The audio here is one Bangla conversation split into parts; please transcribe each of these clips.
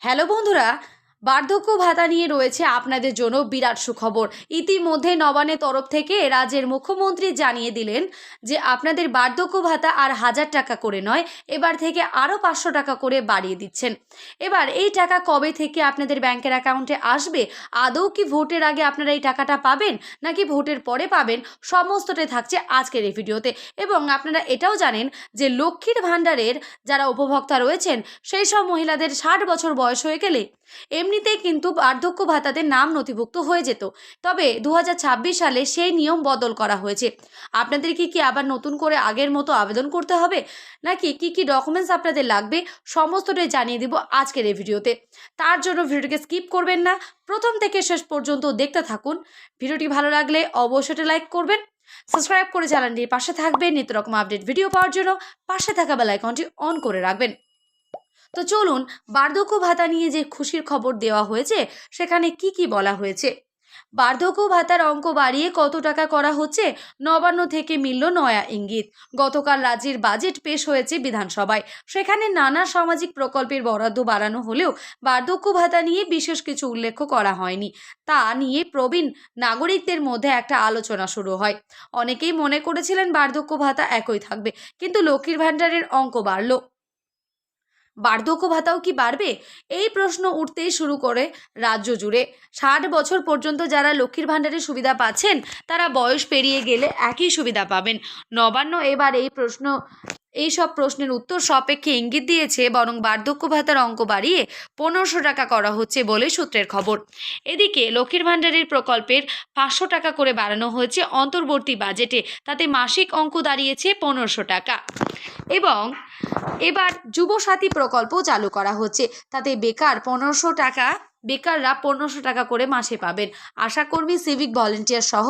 হ্যালো বন্ধুরা, বার্ধক্য ভাতা নিয়ে রয়েছে আপনাদের জন্য বিরাট সুখবর। ইতিমধ্যে নবান্নের তরফ থেকে রাজ্যের মুখ্যমন্ত্রী জানিয়ে দিলেন যে আপনাদের বার্ধক্য ভাতা আর 1000 টাকা করে নয়, এবার থেকে আরও 500 টাকা করে বাড়িয়ে দিচ্ছেন। এবার এই টাকা কবে থেকে আপনাদের ব্যাংকের অ্যাকাউন্টে আসবে, আদৌ কি ভোটের আগে আপনারা এই টাকাটা পাবেন নাকি ভোটের পরে পাবেন, সমস্তটাই থাকছে আজকের এই ভিডিওতে। এবং আপনারা এটাও জানেন যে লক্ষ্মীর ভাণ্ডারের যারা উপভোক্তা রয়েছেন সেই সব মহিলাদের 60 বছর বয়স হয়ে গেলে এমনিতেই কিন্তু বার্ধক্য ভাতাতে নাম নথিভুক্ত হয়ে যেত। তবে 2026 সালে সেই নিয়ম বদল করা হয়েছে। আপনাদের কি আবার নতুন করে আগের মতো আবেদন করতে হবে নাকি কি ডকুমেন্টস আপনাদের লাগবে, সমস্তটাই জানিয়ে দিব আজকের এই ভিডিওতে। তার জন্য ভিডিওটিকে স্কিপ করবেন না, প্রথম থেকে শেষ পর্যন্ত দেখতে থাকুন। ভিডিওটি ভালো লাগলে অবশ্যই লাইক করবেন, সাবস্ক্রাইব করে চ্যানেলটির পাশে থাকবেন নিত্য রকম আপডেট ভিডিও পাওয়ার জন্য। পাশে থাকা বেল আইকনটি অন করে রাখবেন। তো চলুন, বার্ধক্য ভাতা নিয়ে যে খুশির খবর দেওয়া হয়েছে সেখানে কি বলা হয়েছে। বার্ধক্য ভাতার অঙ্ক বাড়িয়ে কত টাকা করা হচ্ছে, নবান্ন থেকে মিলল নয়া ইঙ্গিত। গতকাল রাজ্যের বাজেট পেশ হয়েছে বিধানসভায়, সেখানে নানা সামাজিক প্রকল্পের বরাদ্দ বাড়ানো হলেও বার্ধক্য ভাতা নিয়ে বিশেষ কিছু উল্লেখ করা হয়নি। তা নিয়ে প্রবীণ নাগরিকদের মধ্যে একটা আলোচনা শুরু হয়। অনেকেই মনে করেছিলেন বার্ধক্য ভাতা একই থাকবে, কিন্তু লক্ষ্মীর ভাণ্ডারের অঙ্ক বাড়ল। বার্ধক্য ভাতাও কি বাড়বে, এই প্রশ্ন উঠতেই শুরু করে রাজ্য জুড়ে। 60 বছর পর্যন্ত যারা লক্ষ্মীর ভাণ্ডারের সুবিধা পাচ্ছেন তারা বয়স পেরিয়ে গেলে একই সুবিধা পাবেন। নবান্ন এবার এই সব প্রশ্নের উত্তর সাপেক্ষে ইঙ্গিত দিয়েছে, বরং বার্ধক্য ভাতার অঙ্ক বাড়িয়ে 1500 টাকা করা হচ্ছে বলে সূত্রের খবর। এদিকে লক্ষ্মীর ভাণ্ডারের প্রকল্পের 500 টাকা করে বাড়ানো হয়েছে অন্তর্বর্তী বাজেটে, তাতে মাসিক অঙ্ক দাঁড়িয়েছে 1500 টাকা। এবং এবার যুবসাথী প্রকল্প চালু করা হচ্ছে, তাতে বেকাররা 1500 টাকা করে মাসে পাবেন। আশাকর্মী, সিভিক ভলেন্টিয়ার সহ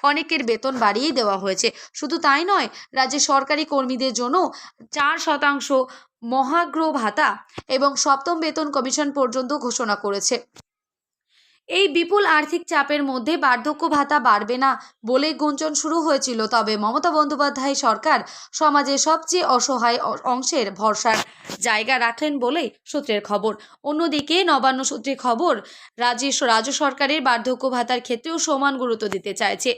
অনেকের বেতন বাড়িয়ে দেওয়া হয়েছে। শুধু তাই নয়, রাজ্যের সরকারি কর্মীদের জন্য 4% মহার্ঘ ভাতা এবং 7ম বেতন কমিশন পর্যন্ত ঘোষণা করেছে। এই বিপুল আর্থিক চাপের মধ্যে বার্ধক্য ভাতা বাড়বে না বলে গুঞ্জন শুরু হয়েছিল, তবে মমতা বন্দ্যোপাধ্যায় সরকার সমাজের সবচেয়ে অসহায় অংশের ভরসার জায়গা রাখলেন বলে সূত্রের খবর। অন্যদিকে নবান্ন সূত্রে খবর, রাজ্য সরকারের বার্ধক্য ভাতার ক্ষেত্রেও সমান গুরুত্ব দিতে চাইছে।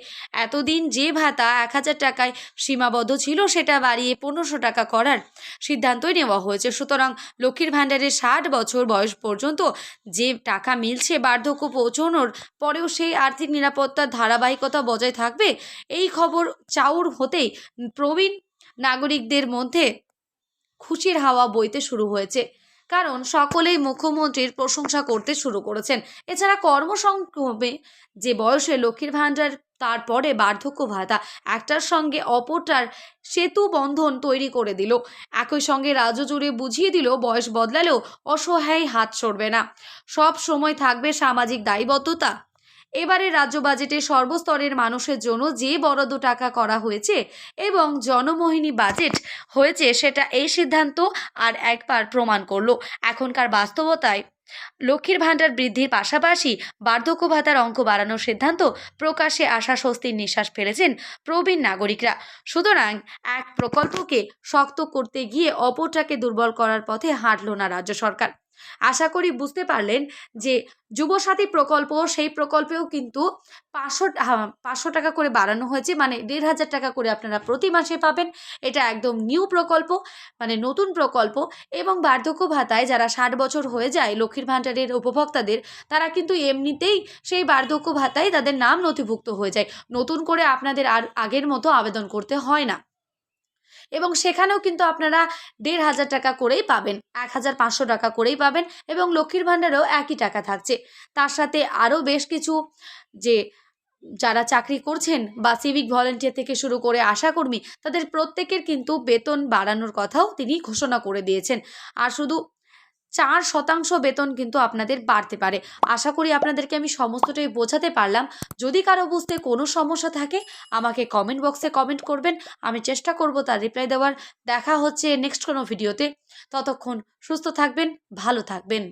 এতদিন যে ভাতা 1000 টাকায় সীমাবদ্ধ ছিল সেটা বাড়িয়ে 1500 টাকা করার সিদ্ধান্তই নেওয়া হয়েছে। সুতরাং লক্ষ্মীর ভাণ্ডারের 60 বছর বয়স পর্যন্ত যে টাকা মিলছে, বার্ধক্য পৌঁছানোর পরেও সেই আর্থিক নিরাপত্তার ধারাবাহিকতা বজায় থাকবে। এই খবর চাউর হতেই প্রবীণ নাগরিকদের মধ্যে খুশির হাওয়া বইতে শুরু হয়েছে, কারণ সকলেই মুখ্যমন্ত্রীর প্রশংসা করতে শুরু করেছেন। এছাড়া কর্মসংক্রমে যে বয়সে লক্ষ্মীর ভাণ্ডার, তারপরে বার্ধক্য ভাতা, একটার সঙ্গে অপরটার সেতু বন্ধন তৈরি করে দিল। একই সঙ্গে রাজ্য জুড়ে বুঝিয়ে দিল, বয়স বদলালেও অসহায় হাত সরবে না, সব সময় থাকবে সামাজিক দায়বদ্ধতা। এবারে রাজ্য বাজেটে সর্বস্তরের মানুষের জন্য যে বরাদ্দ টাকা করা হয়েছে এবং জনমোহিনী বাজেট হয়েছে, সেটা এই সিদ্ধান্ত আর একবার প্রমাণ করলো। এখনকার বাস্তবতায় লক্ষ্মীর ভাণ্ডার বৃদ্ধির পাশাপাশি বার্ধক্য ভাতার অঙ্ক বাড়ানোর সিদ্ধান্ত প্রকাশ্যে আসা স্বস্তির নিঃশ্বাস ফেলেছেন প্রবীণ নাগরিকরা। সুতরাং এক প্রকল্পকে শক্ত করতে গিয়ে অপরটাকে দুর্বল করার পথে হাঁটল না রাজ্য সরকার। আশা করি বুঝতে পারলেন যে যুবসাথী প্রকল্প, সেই প্রকল্পেও কিন্তু 500 টাকা করে বাড়ানো হয়েছে, মানে 1500 টাকা করে আপনারা প্রতি মাসে পাবেন। এটা একদম নিউ প্রকল্প, মানে নতুন প্রকল্প। এবং বার্ধক্য ভাতায় যারা 60 বছর হয়ে যায় লক্ষ্মীর ভাণ্ডারের উপভোক্তাদের, তারা কিন্তু এমনিতেই সেই বার্ধক্য ভাতায় তাদের নাম নথিভুক্ত হয়ে যায়, নতুন করে আপনাদের আর আগের মতো আবেদন করতে হয় না। এবং সেখানেও কিন্তু আপনারা 1500 টাকা করেই পাবেন, 1500 টাকা করেই পাবেন। এবং লক্ষ্মীর ভাণ্ডারেও একই টাকা থাকছে। তার সাথে আরও বেশ কিছু, যে যারা চাকরি করছেন বা সিভিক ভলেন্টিয়ার থেকে শুরু করে আশাকর্মী, তাদের প্রত্যেকের কিন্তু বেতন বাড়ানোর কথাও তিনি ঘোষণা করে দিয়েছেন। আর শুধু 4% বেতন কিন্তু আপনাদের বাড়তে পারে। আশা করি আপনাদেরকে আমি সমস্তটাই বোঝাতে পারলাম। যদি কারো বুঝতে কোনো সমস্যা থাকে আমাকে কমেন্ট বক্সে কমেন্ট করবেন, আমি চেষ্টা করব তার রিপ্লাই দেওয়ার। দেখা হচ্ছে নেক্সট কোনো ভিডিওতে। ততক্ষণ সুস্থ থাকবেন, ভালো থাকবেন।